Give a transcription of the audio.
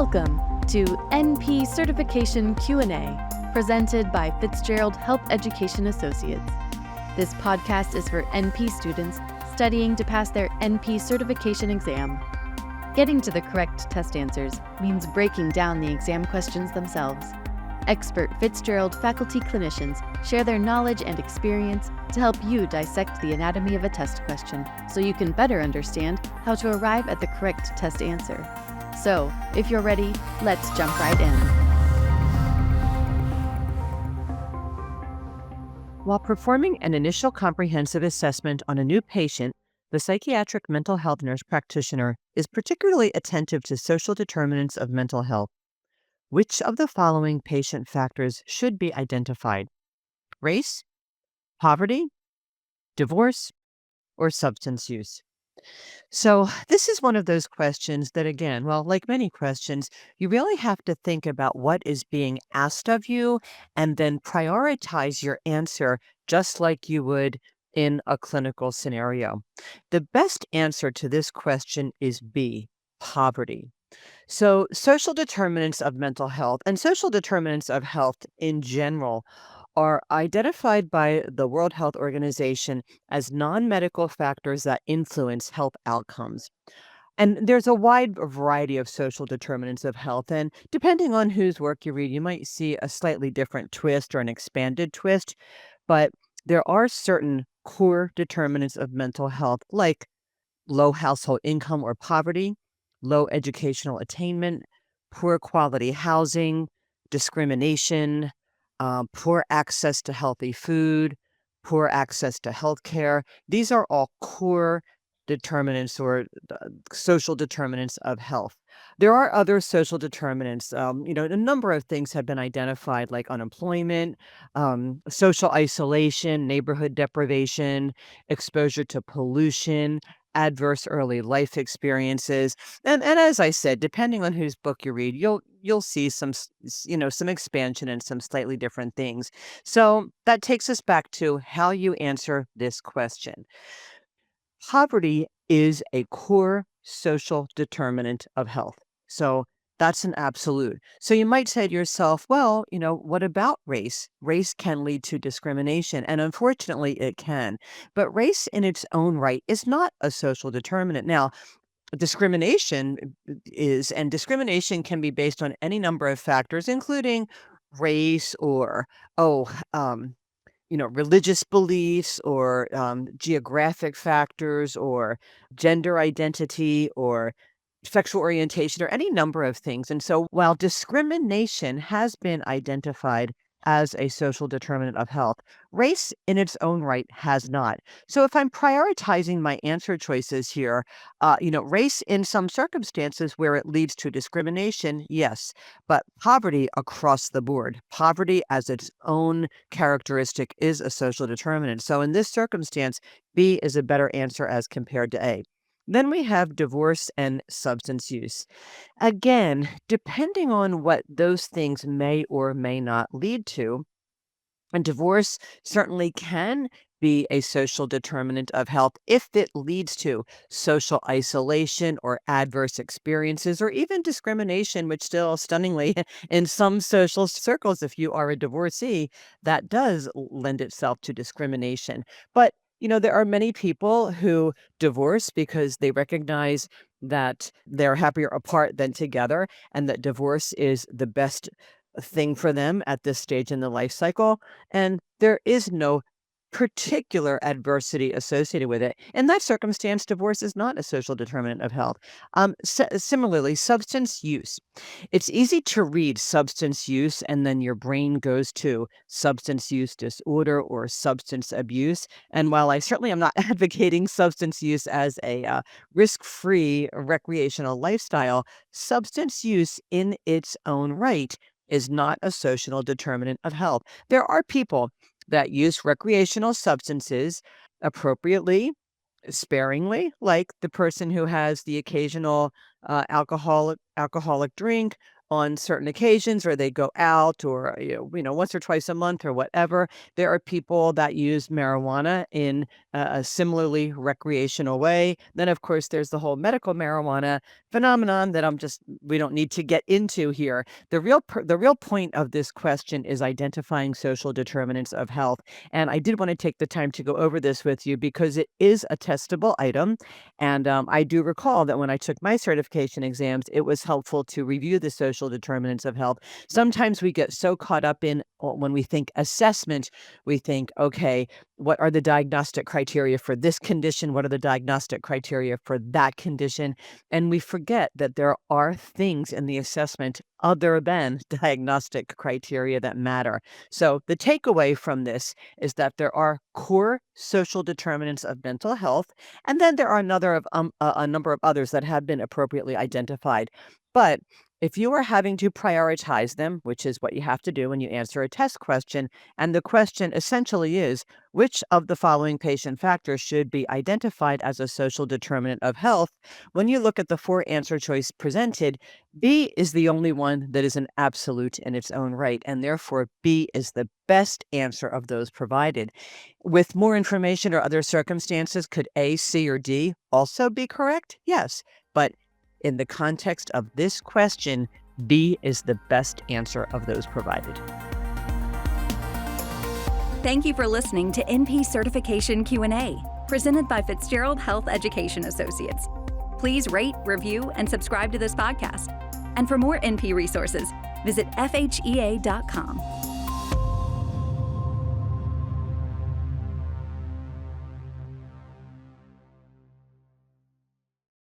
Welcome to NP Certification Q&A, presented by Fitzgerald Health Education Associates. This podcast is for NP students studying to pass their NP certification exam. Getting to the correct test answers means breaking down the exam questions themselves. Expert Fitzgerald faculty clinicians share their knowledge and experience to help you dissect the anatomy of a test question so you can better understand how to arrive at the correct test answer. So, if you're ready, let's jump right in. While performing an initial comprehensive assessment on a new patient, the psychiatric mental health nurse practitioner is particularly attentive to social determinants of mental health. Which of the following patient factors should be identified? Race, poverty, divorce, or substance use? So, this is one of those questions that, again, well, like many questions, you really have to think about what is being asked of you and then prioritize your answer just like you would in a clinical scenario. The best answer to this question is B, poverty. So, social determinants of mental health and social determinants of health in general are identified by the World Health Organization as non-medical factors that influence health outcomes. And there's a wide variety of social determinants of health. And depending on whose work you read, you might see a slightly different twist or an expanded twist. But there are certain core determinants of mental health, like low household income or poverty, low educational attainment, poor quality housing, discrimination, poor access to healthy food, poor access to health care. These are all core determinants or social determinants of health. There are other social determinants. A number of things have been identified, like unemployment, social isolation, neighborhood deprivation, exposure to pollution, adverse early life experiences. And as I said, depending on whose book you read, you'll see some expansion and some slightly different things. So that takes us back to how you answer this question. Poverty is a core social determinant of health. So that's an absolute. So you might say to yourself, well, what about race? Race can lead to discrimination, and unfortunately it can. But race in its own right is not a social determinant. Now, discrimination is, and discrimination can be based on any number of factors, including race or, religious beliefs or geographic factors or gender identity or sexual orientation or any number of things. And so while discrimination has been identified as a social determinant of health, race in its own right has not. So if I'm prioritizing my answer choices here, race in some circumstances where it leads to discrimination, yes, but poverty across the board, poverty as its own characteristic is a social determinant. So in this circumstance, B is a better answer as compared to A. Then we have divorce and substance use. Again, depending on what those things may or may not lead to, and divorce certainly can be a social determinant of health if it leads to social isolation or adverse experiences or even discrimination, which still stunningly in some social circles, if you are a divorcee, that does lend itself to discrimination. But there are many people who divorce because they recognize that they're happier apart than together and that divorce is the best thing for them at this stage in the life cycle. And there is no particular adversity associated with it. In that circumstance, divorce is not a social determinant of health. Similarly, substance use. It's easy to read substance use and then your brain goes to substance use disorder or substance abuse. And while I certainly am not advocating substance use as a risk-free recreational lifestyle, substance use in its own right is not a social determinant of health. There are people that use recreational substances appropriately, sparingly, like the person who has the occasional alcoholic drink, on certain occasions, or they go out, or once or twice a month or whatever. There are people that use marijuana in a similarly recreational way. Then, of course, there's the whole medical marijuana phenomenon that we don't need to get into here. The real point of this question is identifying social determinants of health. And I did want to take the time to go over this with you because it is a testable item. And I do recall that when I took my certification exams, it was helpful to review the social determinants of health. Sometimes we get so caught up in when we think assessment, we think, okay, what are the diagnostic criteria for this condition? What are the diagnostic criteria for that condition? And we forget that there are things in the assessment other than diagnostic criteria that matter. So the takeaway from this is that there are core social determinants of mental health, and then there are a number of others that have been appropriately identified. But if you are having to prioritize them, which is what you have to do when you answer a test question, and the question essentially is, which of the following patient factors should be identified as a social determinant of health? When you look at the 4 answer choice presented, B is the only one that is an absolute in its own right, and therefore B is the best answer of those provided. With more information or other circumstances, could A, C, or D also be correct? Yes, but in the context of this question, B is the best answer of those provided. Thank you for listening to NP Certification Q&A, presented by Fitzgerald Health Education Associates. Please rate, review, and subscribe to this podcast. And for more NP resources, visit FHEA.com.